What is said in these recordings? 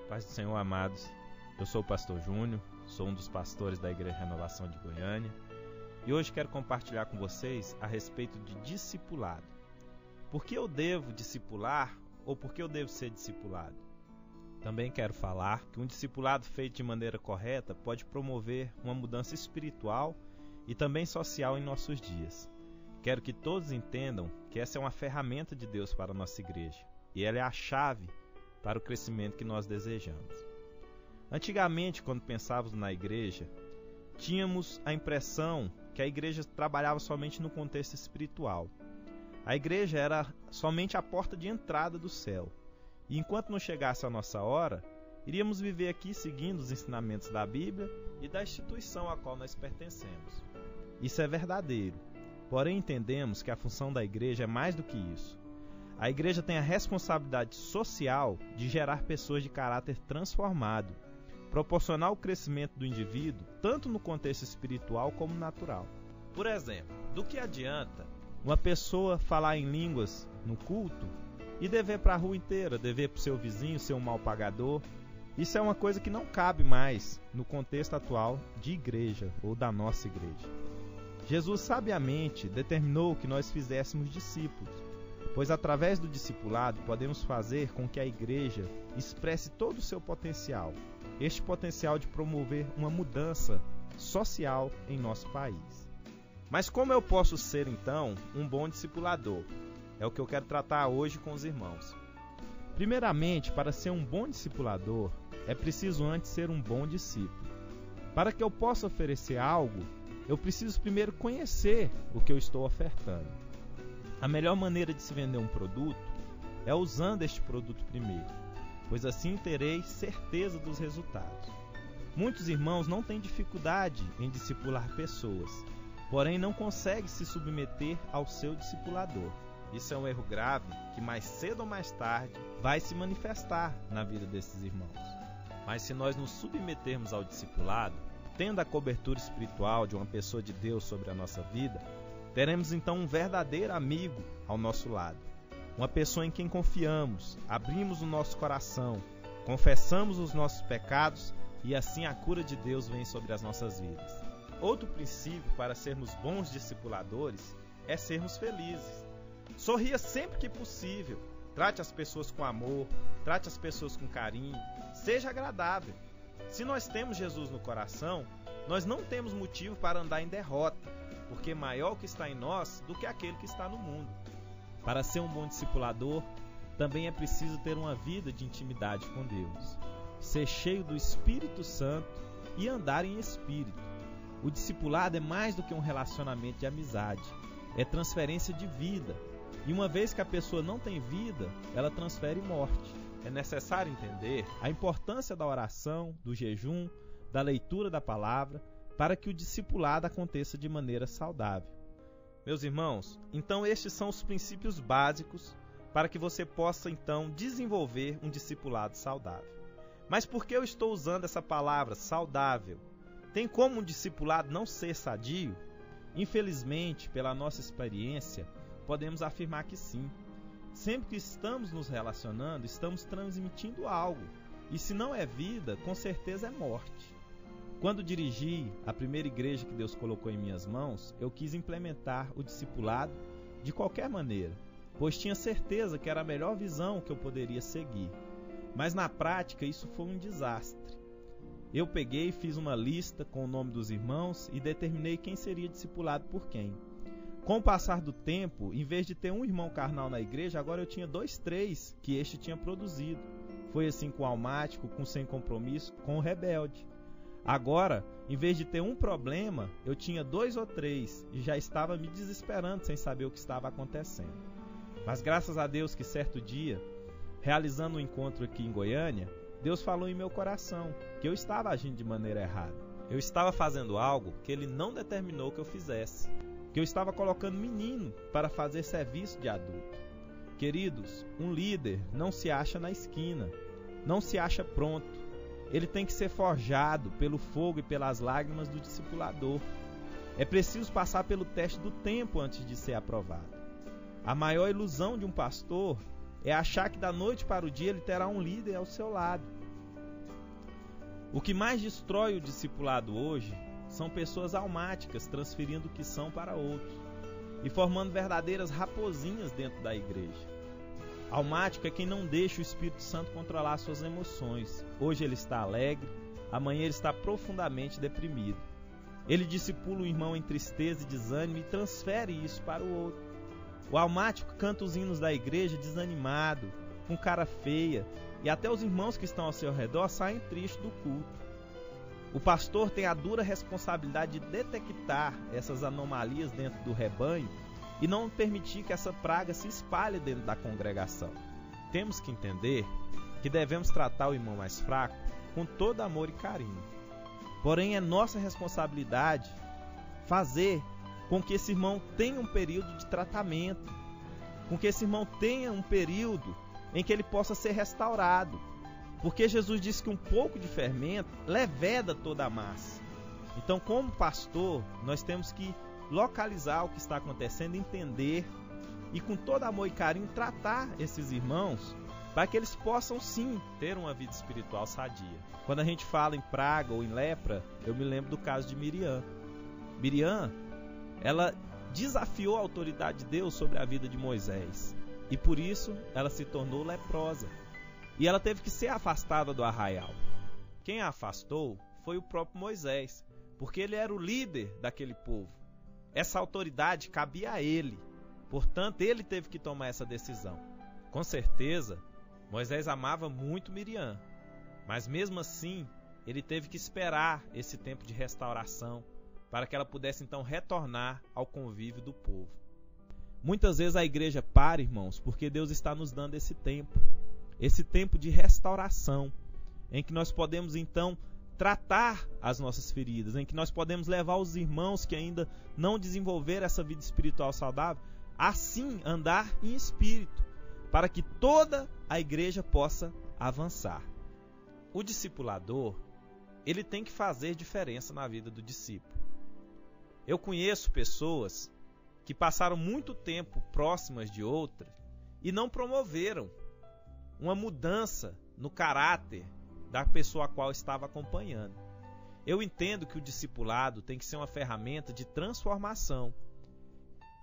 Paz do Senhor, amados. Eu sou o pastor Júnior, sou um dos pastores da Igreja Renovação de Goiânia e hoje quero compartilhar com vocês a respeito de discipulado. Por que eu devo discipular ou por que eu devo ser discipulado? Também quero falar que um discipulado feito de maneira correta pode promover uma mudança espiritual e também social em nossos dias. Quero que todos entendam que essa é uma ferramenta de Deus para a nossa igreja e ela é a chave para o crescimento que nós desejamos. Antigamente, quando pensávamos na igreja, tínhamos a impressão que a igreja trabalhava somente no contexto espiritual. A igreja era somente a porta de entrada do céu. E enquanto não chegasse a nossa hora, iríamos viver aqui seguindo os ensinamentos da Bíblia e da instituição a qual nós pertencemos. Isso é verdadeiro. Porém, entendemos que a função da igreja é mais do que isso. A igreja tem a responsabilidade social de gerar pessoas de caráter transformado, proporcionar o crescimento do indivíduo, tanto no contexto espiritual como natural. Por exemplo, do que adianta uma pessoa falar em línguas no culto e dever para a rua inteira, dever para o seu vizinho, ser um mal pagador? Isso é uma coisa que não cabe mais no contexto atual de igreja ou da nossa igreja. Jesus sabiamente determinou que nós fizéssemos discípulos, pois através do discipulado podemos fazer com que a igreja expresse todo o seu potencial, este potencial de promover uma mudança social em nosso país. Mas como eu posso ser então um bom discipulador? É o que eu quero tratar hoje com os irmãos. Primeiramente, para ser um bom discipulador, é preciso antes ser um bom discípulo. Para que eu possa oferecer algo, eu preciso primeiro conhecer o que eu estou ofertando. A melhor maneira de se vender um produto é usando este produto primeiro, pois assim terei certeza dos resultados. Muitos irmãos não têm dificuldade em discipular pessoas, porém não conseguem se submeter ao seu discipulador. Isso é um erro grave que mais cedo ou mais tarde vai se manifestar na vida desses irmãos. Mas se nós nos submetermos ao discipulado, tendo a cobertura espiritual de uma pessoa de Deus sobre a nossa vida, teremos então um verdadeiro amigo ao nosso lado. Uma pessoa em quem confiamos, abrimos o nosso coração, confessamos os nossos pecados e assim a cura de Deus vem sobre as nossas vidas. Outro princípio para sermos bons discipuladores é sermos felizes. Sorria sempre que possível, trate as pessoas com amor, trate as pessoas com carinho, seja agradável. Se nós temos Jesus no coração, nós não temos motivo para andar em derrota, porque é maior o que está em nós do que aquele que está no mundo. Para ser um bom discipulador, também é preciso ter uma vida de intimidade com Deus, ser cheio do Espírito Santo e andar em espírito. O discipulado é mais do que um relacionamento de amizade, é transferência de vida. E uma vez que a pessoa não tem vida, ela transfere morte. É necessário entender a importância da oração, do jejum, da leitura da palavra, para que o discipulado aconteça de maneira saudável. Meus irmãos, então estes são os princípios básicos para que você possa então desenvolver um discipulado saudável. Mas por que eu estou usando essa palavra saudável? Tem como um discipulado não ser sadio? Infelizmente, pela nossa experiência, podemos afirmar que sim. Sempre que estamos nos relacionando, estamos transmitindo algo. E se não é vida, com certeza é morte. Quando dirigi a primeira igreja que Deus colocou em minhas mãos, eu quis implementar o discipulado de qualquer maneira, pois tinha certeza que era a melhor visão que eu poderia seguir. Mas na prática isso foi um desastre. Eu peguei e fiz uma lista com o nome dos irmãos e determinei quem seria discipulado por quem. Com o passar do tempo, em vez de ter um irmão carnal na igreja, agora eu tinha 2, 3 que este tinha produzido. Foi assim com o almático, com o sem compromisso, com o rebelde. Agora, em vez de ter um problema, eu tinha 2 ou 3 e já estava me desesperando sem saber o que estava acontecendo. Mas graças a Deus que certo dia, realizando um encontro aqui em Goiânia, Deus falou em meu coração que eu estava agindo de maneira errada. Eu estava fazendo algo que Ele não determinou que eu fizesse. Que eu estava colocando menino para fazer serviço de adulto. Queridos, um líder não se acha na esquina, não se acha pronto. Ele tem que ser forjado pelo fogo e pelas lágrimas do discipulador. É preciso passar pelo teste do tempo antes de ser aprovado. A maior ilusão de um pastor é achar que da noite para o dia ele terá um líder ao seu lado. O que mais destrói o discipulado hoje são pessoas almáticas transferindo o que são para outros e formando verdadeiras raposinhas dentro da igreja. Almático é quem não deixa o Espírito Santo controlar suas emoções. Hoje ele está alegre, amanhã ele está profundamente deprimido. Ele discipula o irmão em tristeza e desânimo e transfere isso para o outro. O almático canta os hinos da igreja desanimado, com cara feia, e até os irmãos que estão ao seu redor saem tristes do culto. O pastor tem a dura responsabilidade de detectar essas anomalias dentro do rebanho e não permitir que essa praga se espalhe dentro da congregação. Temos que entender que devemos tratar o irmão mais fraco com todo amor e carinho. Porém, é nossa responsabilidade fazer com que esse irmão tenha um período de tratamento, com que esse irmão tenha um período em que ele possa ser restaurado. Porque Jesus disse que um pouco de fermento leveda toda a massa. Então, como pastor, nós temos que localizar o que está acontecendo, entender e com todo amor e carinho tratar esses irmãos para que eles possam sim ter uma vida espiritual sadia. Quando a gente fala em praga ou em lepra, eu me lembro do caso de Miriam. Miriam, ela desafiou a autoridade de Deus sobre a vida de Moisés e por isso ela se tornou leprosa e ela teve que ser afastada do arraial. Quem a afastou foi o próprio Moisés, porque ele era o líder daquele povo. Essa autoridade cabia a ele, portanto ele teve que tomar essa decisão. Com certeza, Moisés amava muito Miriam, mas mesmo assim ele teve que esperar esse tempo de restauração para que ela pudesse então retornar ao convívio do povo. Muitas vezes a igreja para, irmãos, porque Deus está nos dando esse tempo de restauração, em que nós podemos então tratar as nossas feridas, em que nós podemos levar os irmãos que ainda não desenvolveram essa vida espiritual saudável, assim andar em espírito, para que toda a igreja possa avançar. O discipulador, ele tem que fazer diferença na vida do discípulo. Eu conheço pessoas que passaram muito tempo próximas de outras e não promoveram uma mudança no caráter da pessoa a qual estava acompanhando. Eu entendo que o discipulado tem que ser uma ferramenta de transformação.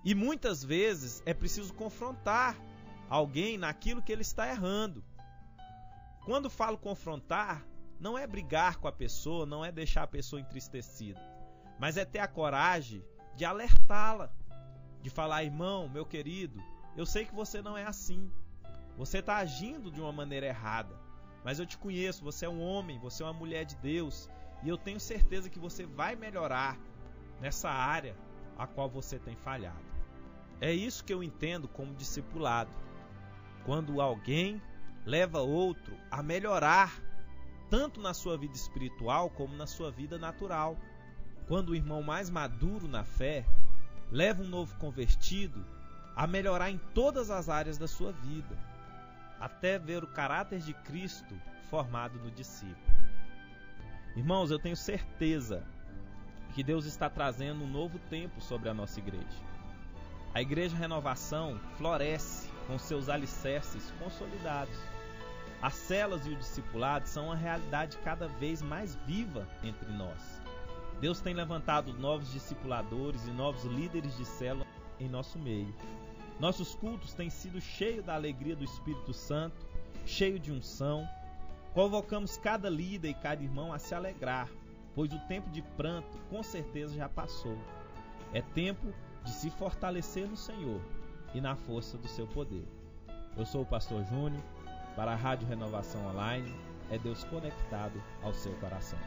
E muitas vezes é preciso confrontar alguém naquilo que ele está errando. Quando falo confrontar, não é brigar com a pessoa, não é deixar a pessoa entristecida, mas é ter a coragem de alertá-la, de falar: irmão, meu querido, eu sei que você não é assim. Você está agindo de uma maneira errada, mas eu te conheço, você é um homem, você é uma mulher de Deus, e eu tenho certeza que você vai melhorar nessa área a qual você tem falhado. É isso que eu entendo como discipulado. Quando alguém leva outro a melhorar, tanto na sua vida espiritual como na sua vida natural. Quando o irmão mais maduro na fé leva um novo convertido a melhorar em todas as áreas da sua vida, até ver o caráter de Cristo formado no discípulo. Irmãos, eu tenho certeza que Deus está trazendo um novo tempo sobre a nossa igreja. A Igreja Renovação floresce com seus alicerces consolidados. As células e o discipulado são uma realidade cada vez mais viva entre nós. Deus tem levantado novos discipuladores e novos líderes de célula em nosso meio. Nossos cultos têm sido cheios da alegria do Espírito Santo, cheio de unção. Convocamos cada líder e cada irmão a se alegrar, pois o tempo de pranto com certeza já passou. É tempo de se fortalecer no Senhor e na força do seu poder. Eu sou o pastor Júnior, para a Rádio Renovação Online, é Deus conectado ao seu coração.